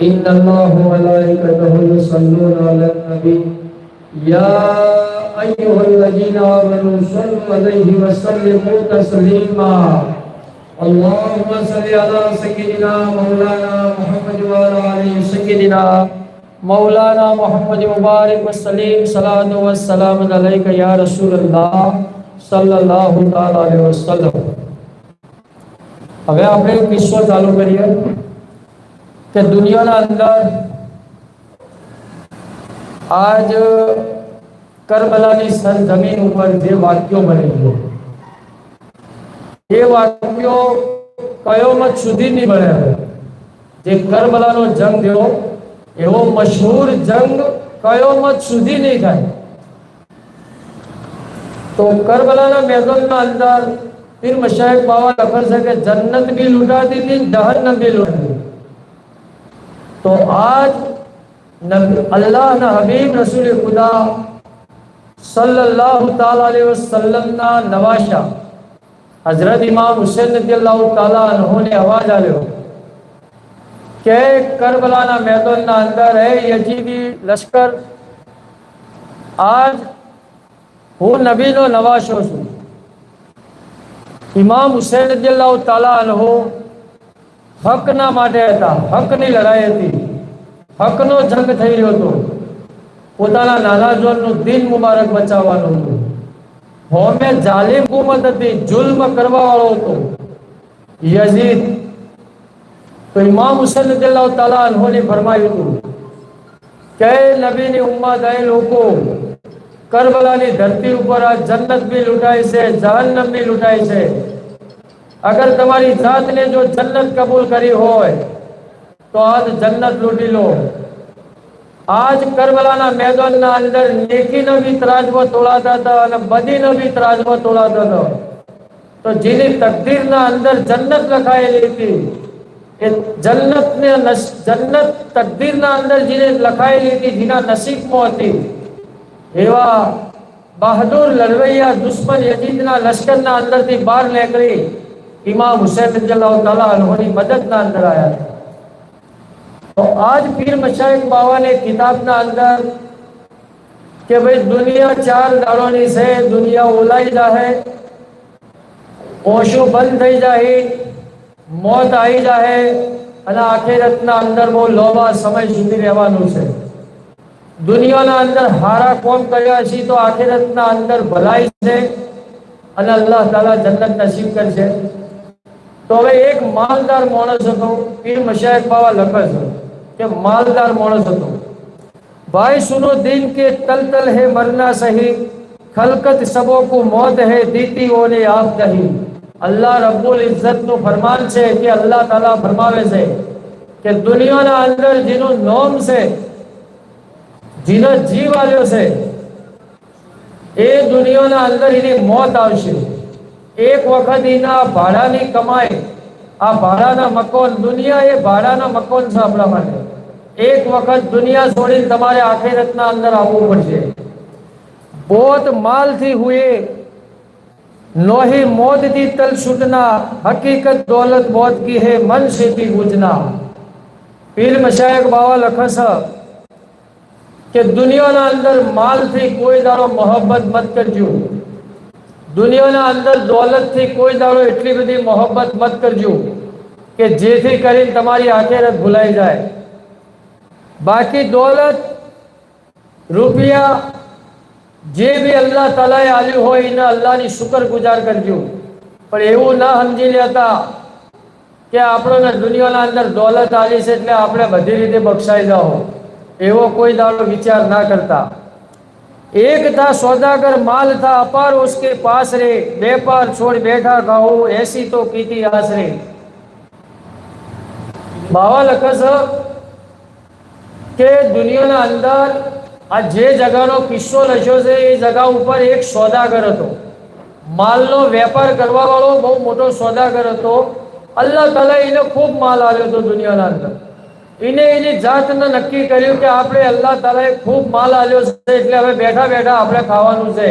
إن الله وملائكته يصلون على النبي يا أيها الذين آمنوا صلوا عليه وسلموا تسليما اللهم صل على سيدنا مولانا محمد وعلى آل سيدنا مولانا محمد मुबारक वसल्लम सलातो वस्सलाम अलैका या रसूल अल्लाह सल्लल्लाहु ताला अलैहि वसल्लम। હવે આપણે કિસ્સો ચાલુ કરીએ કે દુનિયાના અંદર આજ કરબલાની સરજમીન ઉપર જે વાક્યો બનેલું એ વાક્યો કયામત સુધી નહીં બને। જે કરબલાનો જંગ થયો એવો મશહૂર જંગ કયામત સુધી નહીં થાય। તો કરબલાના મેદાનના અંદર પીર મશાઈખ બાવા લખે છે કે જન્નત भी लुटाती थी जहन्नम भी लुटाती। तो आज अल्लाह ना हबीब रसूल खुदा सल्लल्लाहु ताला अलैहि वसल्लम ना नवाशा हजरत इमाम हुसैन रज़ियल्लाहु ताला अन्हु ने आवाज आल्यो के करबला ना मैदान ना अंदर है यजीदी लश्कर आज हूँ नबी नो नवाशो छूं। इमाम हुसैन रज़ियल्लाहु ताला अन्हु हक ना माटे हता। हक नी लड़ाई हती। हक नो जंग थई रह्यो हतो। पोताना नाना जोरनु दीन मुबारक बचाववानुं हतुं। होमे जालिम हुकूमत हती। जुल्म करवा वाळो हतो यजीद। तो इमाम हुसैन रज़ियल्लाहु ताला अन्हु ने फरमायुं हतुं के नबीनी उम्मत ए लोको करबलानी धरती पर आ जन्नत भी लुटाई से जहन्नम भी लुटाई से। अगर तुम्हारी जात ने जो जन्नत कबूल करी होय तो आज जन्नत लूटी लो। आज करबलाना मैदानना अंदर नेकीनो भी तराजવો તોળાતા હતા અને બદીનો भी તરાજવો તોળાતો હતો। तो જેની તકદીરના અંદર જન્નત લખાયેલી હતી એ જન્નત તકદીરના અંદર જેને લખાયેલી હતી જેના નસીબમાં હતી એવા બહાદુર લડવૈયા દુશ્મન યજીદના લશ્કરના અંદરથી બહાર નીકળી इमाम हुसैन रज़ियल्लाहु ताला अन्हुની મદદના અંદર આયા। तो आज पीर मशाइख बाबा ने किताबના અંદર કે ભાઈ દુનિયા 4 દાડોની છે। દુનિયા ઓલાઈ જાહે, ઓશો બંધ થઈ જાહે, મોત આવી જાહે અને આખિરતના અંદર બહુ લાંબા સમય સુધી રહેવાનું છે। દુનિયાના અંદર હારા કોમ કર્યા છે તો આખિરતના અંદર ભલાઈ છે અને અલ્લાહ તાલા જન્નત નસીબ કરશે। तो હવે એક માલદાર માણસ હતો। પીર મશાઈખ બાવા લખે છે કે માલદાર માણસ હતો। भाई सुनो दिन के तल तल है मरना सही, खलकत सबों को मौत है दीती ओने आप कही। अल्लाह रब्बुल इज्जत नु फरमान छे कि अल्लाह ताला फरमावे छे कि दुनियाना अंदर जिनो नोम से जिनो जीव आव्यो छे ए दुनियाना अंदर इनी मौत आवशे। एक वखत इना भाड़ानी कमाई आ भाड़ाना मकान दुनिया ए भाड़ाना मकान छे आपणा माटे। एक वखत दुनिया छोड़ीने तमारे आखिरतना अंदर आववुं पड़शे। बहुत माल थी हुए नोही मौत थी तल छूटना, हकीकत दौलत मौत की है मन से थी गुजना। पीर मशाइख बाबा लखे छे के दुनियाना अंदर माल थी कोई दाड़ो मोहब्बत मत करजो। दुनियाना अंदर दौलत थी कोई दाड़ो एटली बधी मोहब्बत मत करजो के जेथी करीने तमारी आखिरत भूलाई जाए। बाकी दौलत रुपया जे भी अल्लाह तालाए आल्યું હોય એને અલ્લાહની શુક્રગુજાર કરજો। પણ એવું ના સમજી લેતા કે આપણને દુનિયાના અંદર દौलत આલી છે એટલે આપણે બધી રીતે બક્ષાઈ જાઓ। એવો કોઈ દાડો વિચાર ના કરતા। एक था सौदागर माल था अपार उसके पास रे, व्यापार छोड़ बैठा गाओ ऐसी तो कीती आसरे। बाबा लखे छे के दुनियाना अंदर आ जे जगहनो किस्सो लख्यो छे ए जगह ઉપર एक सौदागर હતો। मालनो व्यापार करवा वाळो बहु मोटो सौदागर હતો। अल्लाह ताला એને खूब माल आल्यो तो दुनियाना अंदर એને એની જાતને નક્કી કર્યું કે આપણે અલ્લાહ તાલાએ ખૂબ માલ આલ્યો છે એટલે હવે બેઠા બેઠા આપણે ખાવાનું છે।